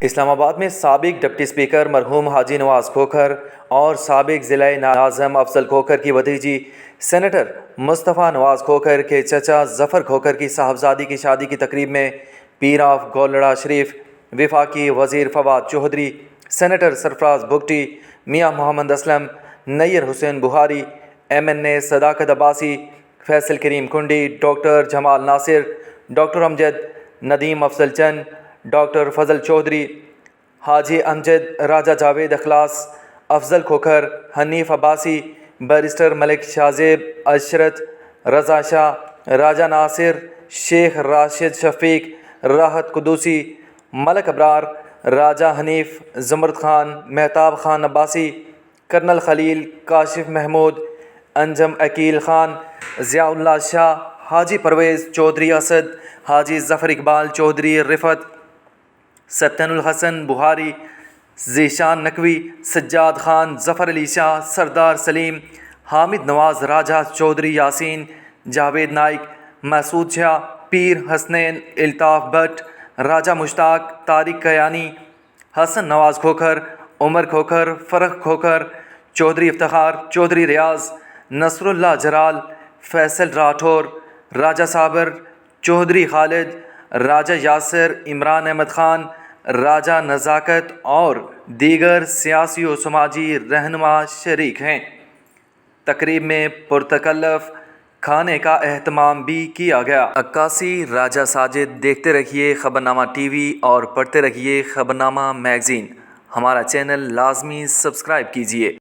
इस्लामाबाद में साबिक deputy speaker मरहूम हाजी नवाज खोखर और साबिक ज़िला नाज़िम अफजल खोखर की भतीजी सेनेटर मुस्तफ़ा नवाज खोखर के चचा ज़फ़र खोखर की साहबजादी की शादी की तकरीब में पीर ऑफ गोलड़ा शरीफ, वफाकी वज़ीर फवाद चौधरी, सेनेटर सरफराज भुगटी, मियाँ मोहम्मद असलम, नैयर हुसैन बुहारी, MNA सदाकत अब्बासी, फैसल करीम कुंडी, डॉक्टर जमाल नासिर, डॉक्टर अमजद, नदीम अफजल चंद, डॉक्टर फजल चौधरी, हाजी अमजद, राजा जावेद अखलास, अफजल खोखर, हनीफ अब्बासी, बैरिस्टर मलिक शाजेब, अशरत रजा शाह, राजा नासिर, शेख राशिद शफीक, राहत कुदूसी, मलक अबरार, राजा हनीफ, ज़मरुद खान, मेहताब खान अब्बासी, कर्नल खलील, काशिफ महमूद, अंजम अकील खान, ज़ियाउल्लाह शाह, हाजी परवेज़ चौधरी असद, हाजी ज़फ़र इकबाल चौधरी रिफ़त, सत्तनुल हसन बुहारी, ज़ीशान नकवी, सज्जाद खान, ज़फ़र अली शाह, सरदार सलीम, हामिद नवाज़, राजा चौधरी यासीन, जावेद नाइक, मसूद शाह, पीर हसनैन, इल्ताफ़ भट्ट, राजा मुश्ताक, तारिक कयानी, हसन नवाज़ खोखर, उमर खोखर, फ़रख खोखर, चौधरी इफ्तिखार, चौधरी रियाज़, नसरुल्लाह जराल, फैसल राठौर, राजा साबर, चौधरी खालिद, राजा यासिर, इमरान अहमद ख़ान, राजा नज़ाकत और दीगर सियासी व समाजी रहनुमा शरीक हैं। तकरीब में पुरतकल्लफ़ खाने का एहतमाम भी किया गया। अक्कासी राजा साजिद। देखते रहिए ख़बरनामा TV और पढ़ते रहिए ख़बरनामा मैगज़ीन। हमारा चैनल लाजमी सब्सक्राइब कीजिए।